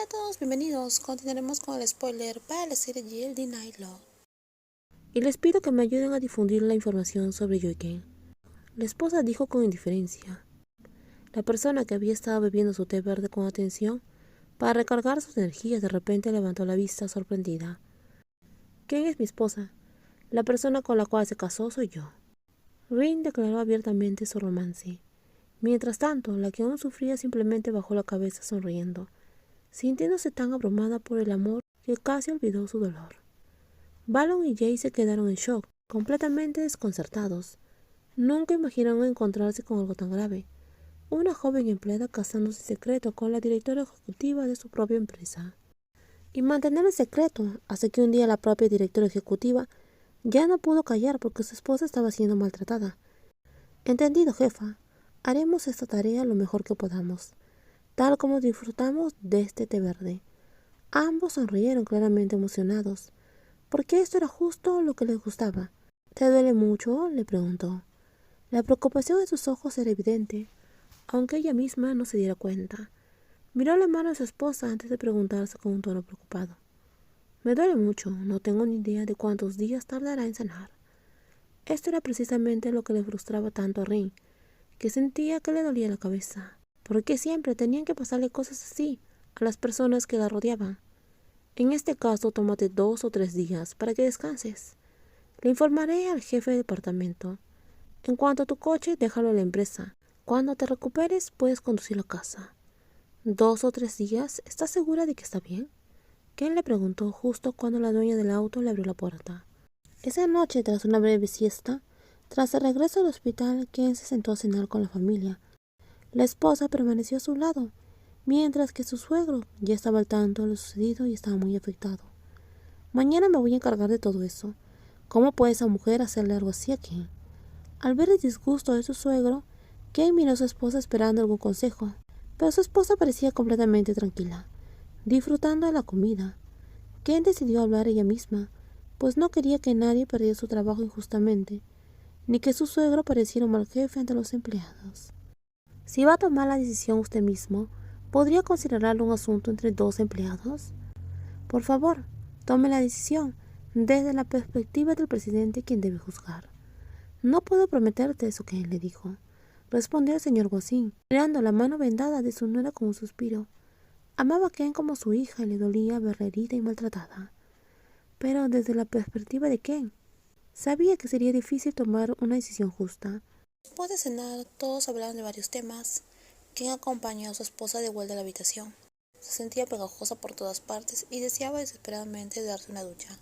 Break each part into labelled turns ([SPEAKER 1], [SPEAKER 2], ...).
[SPEAKER 1] a todos, bienvenidos. Continuaremos con el spoiler para la serie GLD Nightlaw.
[SPEAKER 2] Y les pido que me ayuden a difundir la información sobre Joyken. La esposa dijo con indiferencia. La persona que había estado bebiendo su té verde con atención para recargar sus energías de repente levantó la vista sorprendida. ¿Quién es mi esposa? La persona con la cual se casó soy yo. Rin declaró abiertamente su romance. Mientras tanto, la que aún sufría simplemente bajó la cabeza sonriendo, sintiéndose tan abrumada por el amor que casi olvidó su dolor. Balon y Jay se quedaron en shock, completamente desconcertados. Nunca imaginaron encontrarse con algo tan grave. Una joven empleada casándose en secreto con la directora ejecutiva de su propia empresa. Y mantener el secreto hasta que un día la propia directora ejecutiva ya no pudo callar porque su esposa estaba siendo maltratada. Entendido, jefa. Haremos esta tarea lo mejor que podamos, tal como disfrutamos de este té verde. Ambos sonrieron claramente emocionados, porque esto era justo lo que les gustaba. ¿Te duele mucho?, le preguntó. La preocupación en sus ojos era evidente, aunque ella misma no se diera cuenta. Miró la mano de su esposa antes de preguntarse con un tono preocupado. Me duele mucho, no tengo ni idea de cuántos días tardará en sanar. Esto era precisamente lo que le frustraba tanto a Rin, que sentía que le dolía la cabeza. ¿Por qué siempre tenían que pasarle cosas así a las personas que la rodeaban? En este caso, tómate 2 o 3 días para que descanses. Le informaré al jefe de departamento. En cuanto a tu coche, déjalo en la empresa. Cuando te recuperes, puedes conducirlo a casa. 2 o 3 días, ¿estás segura de que está bien? Ken le preguntó justo cuando la dueña del auto le abrió la puerta. Esa noche, tras una breve siesta, tras el regreso al hospital, Ken se sentó a cenar con la familia. La esposa permaneció a su lado, mientras que su suegro ya estaba al tanto de lo sucedido y estaba muy afectado. Mañana me voy a encargar de todo eso. ¿Cómo puede esa mujer hacerle algo así a Ken? Al ver el disgusto de su suegro, Ken miró a su esposa esperando algún consejo, pero su esposa parecía completamente tranquila, disfrutando de la comida. Ken decidió hablar ella misma, pues no quería que nadie perdiera su trabajo injustamente, ni que su suegro pareciera un mal jefe ante los empleados. Si va a tomar la decisión usted mismo, ¿podría considerarlo un asunto entre 2 empleados? Por favor, tome la decisión desde la perspectiva del presidente, quien debe juzgar. No puedo prometerte eso, Ken, le dijo. Respondió el señor Gossin, mirando la mano vendada de su nuera con un suspiro. Amaba a Ken como su hija y le dolía verla herida y maltratada. Pero desde la perspectiva de Ken, sabía que sería difícil tomar una decisión justa.
[SPEAKER 1] Después de cenar, todos hablaron de varios temas. Ken acompañó a su esposa de vuelta a la habitación. Se sentía pegajosa por todas partes y deseaba desesperadamente darse una ducha.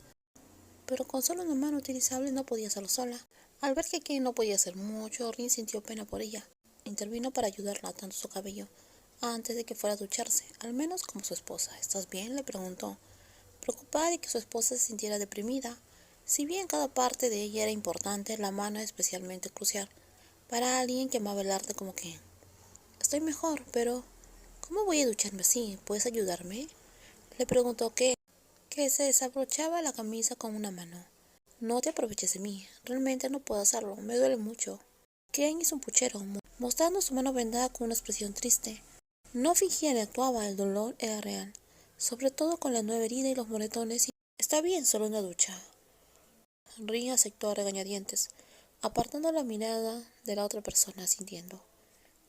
[SPEAKER 1] Pero con solo una mano utilizable no podía hacerlo sola. Al ver que Ken no podía hacer mucho, Rin sintió pena por ella. Intervino para ayudarla atando su cabello antes de que fuera a ducharse, al menos como su esposa. ¿Estás bien?, le preguntó, preocupada de que su esposa se sintiera deprimida. Si bien cada parte de ella era importante, la mano era especialmente crucial para alguien que amaba el arte como Ken. Estoy mejor, pero ¿cómo voy a ducharme así? ¿Puedes ayudarme?, le preguntó Ken, que se desabrochaba la camisa con una mano. No te aproveches de mí, realmente no puedo hacerlo, me duele mucho. Ken hizo un puchero, mostrando su mano vendada con una expresión triste. No fingía ni actuaba, el dolor era real, sobre todo con la nueva herida y los moretones. Está bien, solo una ducha. Rin aceptó a regañadientes, apartando la mirada de la otra persona, sintiendo.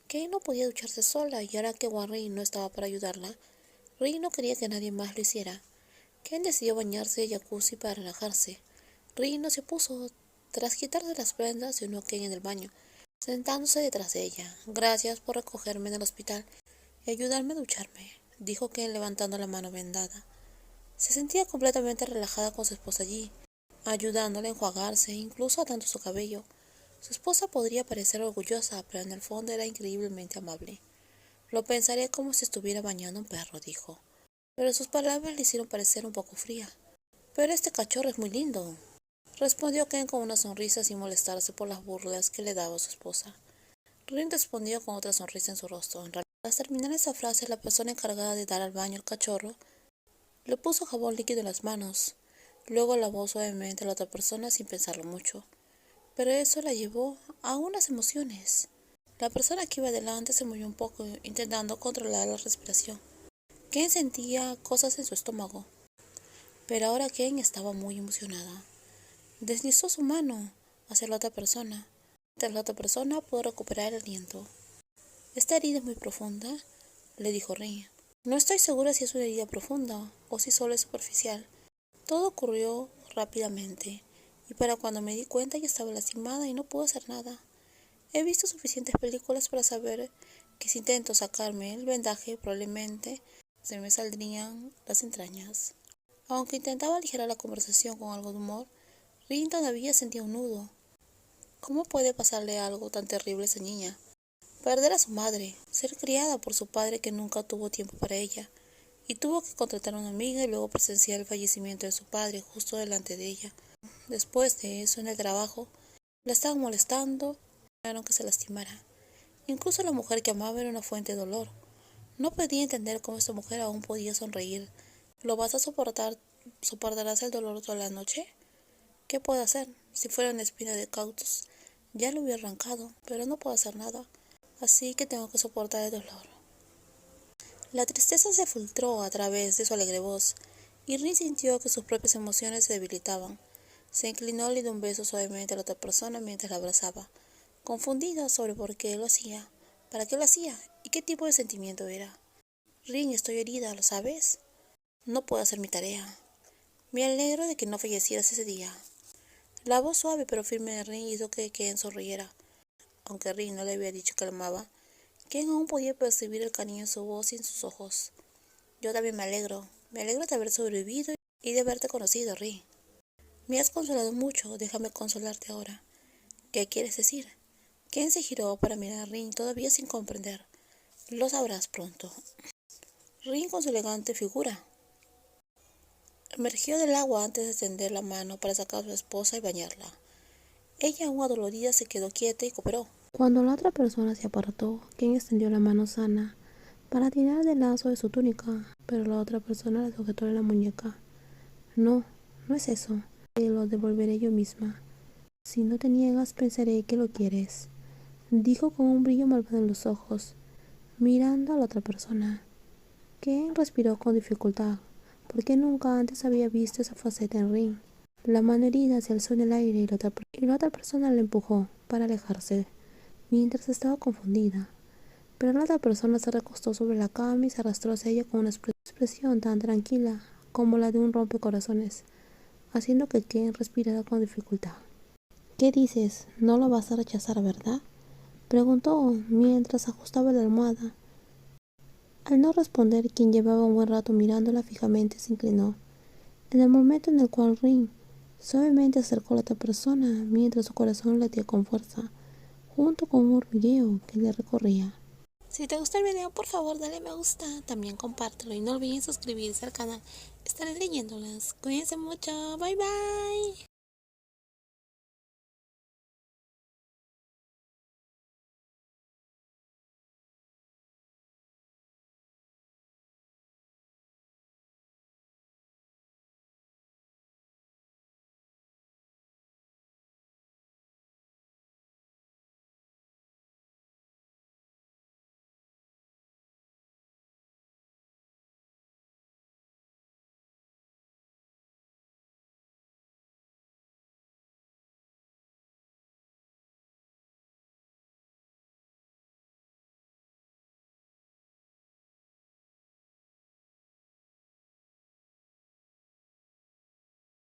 [SPEAKER 1] Ken no podía ducharse sola y ahora que Warren no estaba para ayudarla, Rin no quería que nadie más lo hiciera. Ken decidió bañarse en jacuzzi para relajarse. Rin no se opuso. Tras quitarse las prendas, se unió a Ken en el baño, sentándose detrás de ella. Gracias por recogerme en el hospital y ayudarme a ducharme, dijo Ken levantando la mano vendada. Se sentía completamente relajada con su esposa allí, ayudándole a enjuagarse, incluso atando su cabello. Su esposa podría parecer orgullosa, pero en el fondo era increíblemente amable. Lo pensaría como si estuviera bañando a un perro, dijo. Pero sus palabras le hicieron parecer un poco fría. Pero este cachorro es muy lindo, respondió Ken con una sonrisa sin molestarse por las burlas que le daba a su esposa. Rin respondió con otra sonrisa en su rostro. En realidad, tras terminar esa frase, la persona encargada de dar al baño al cachorro le puso jabón líquido en las manos. Luego lavó suavemente a la otra persona sin pensarlo mucho. Pero eso la llevó a unas emociones. La persona que iba delante se movió un poco, intentando controlar la respiración. Ken sentía cosas en su estómago, pero ahora Ken estaba muy emocionada. Deslizó su mano hacia la otra persona. Mientras la otra persona pudo recuperar el aliento. «Esta herida es muy profunda», le dijo Rin. «No estoy segura si es una herida profunda o si solo es superficial. Todo ocurrió rápidamente, y para cuando me di cuenta ya estaba lastimada y no pude hacer nada. He visto suficientes películas para saber que si intento sacarme el vendaje probablemente se me saldrían las entrañas». Aunque intentaba aligerar la conversación con algo de humor, Rin todavía sentía un nudo. ¿Cómo puede pasarle algo tan terrible a esa niña? Perder a su madre, ser criada por su padre que nunca tuvo tiempo para ella, y tuvo que contratar a una amiga y luego presenciar el fallecimiento de su padre justo delante de ella. Después de eso, en el trabajo, la estaban molestando, dejaron que se lastimara. Incluso la mujer que amaba era una fuente de dolor. No podía entender cómo esta mujer aún podía sonreír. ¿Lo vas a soportar? ¿Soportarás el dolor toda la noche? ¿Qué puedo hacer? Si fuera una espina de cactus, ya lo hubiera arrancado, pero no puedo hacer nada. Así que tengo que soportar el dolor. La tristeza se filtró a través de su alegre voz, y Rin sintió que sus propias emociones se debilitaban. Se inclinó y le dio un beso suavemente a la otra persona mientras la abrazaba, confundida sobre por qué lo hacía, para qué lo hacía y qué tipo de sentimiento era. «Rin, estoy herida, ¿lo sabes? No puedo hacer mi tarea. Me alegro de que no fallecieras ese día». La voz suave pero firme de Rin hizo que Ken sonriera. Aunque Rin no le había dicho que la amaba, Ken aún podía percibir el cariño en su voz y en sus ojos. «Yo también me alegro de haber sobrevivido y de haberte conocido, Rin. Me has consolado mucho, déjame consolarte ahora». «¿Qué quieres decir?». Ken se giró para mirar a Rin todavía sin comprender. «Lo sabrás pronto». Rin, con su elegante figura, emergió del agua antes de extender la mano para sacar a su esposa y bañarla. Ella, aún adolorida, se quedó quieta y cooperó.
[SPEAKER 2] Cuando la otra persona se apartó, Ken extendió la mano sana para tirar del lazo de su túnica, pero la otra persona le sujetó en la muñeca. «No, no es eso. Te lo devolveré yo misma. Si no te niegas, pensaré que lo quieres», dijo con un brillo malvado en los ojos, mirando a la otra persona. Ken respiró con dificultad, porque nunca antes había visto esa faceta en Rin. La mano herida se alzó en el aire y la otra persona la empujó para alejarse, mientras estaba confundida. Pero la otra persona se recostó sobre la cama y se arrastró hacia ella con una expresión tan tranquila como la de un rompecorazones, haciendo que Ken respirara con dificultad. «¿Qué dices? No lo vas a rechazar, ¿verdad?», preguntó mientras ajustaba la almohada. Al no responder, quien llevaba un buen rato mirándola fijamente se inclinó, en el momento en el cual Rin suavemente acercó a la otra persona mientras su corazón latía con fuerza, junto con un hormigueo que le recorría.
[SPEAKER 1] Si te gustó el video, por favor dale me gusta, también compártelo y no olviden suscribirse al canal. Estaré leyéndolas. Cuídense mucho, bye bye.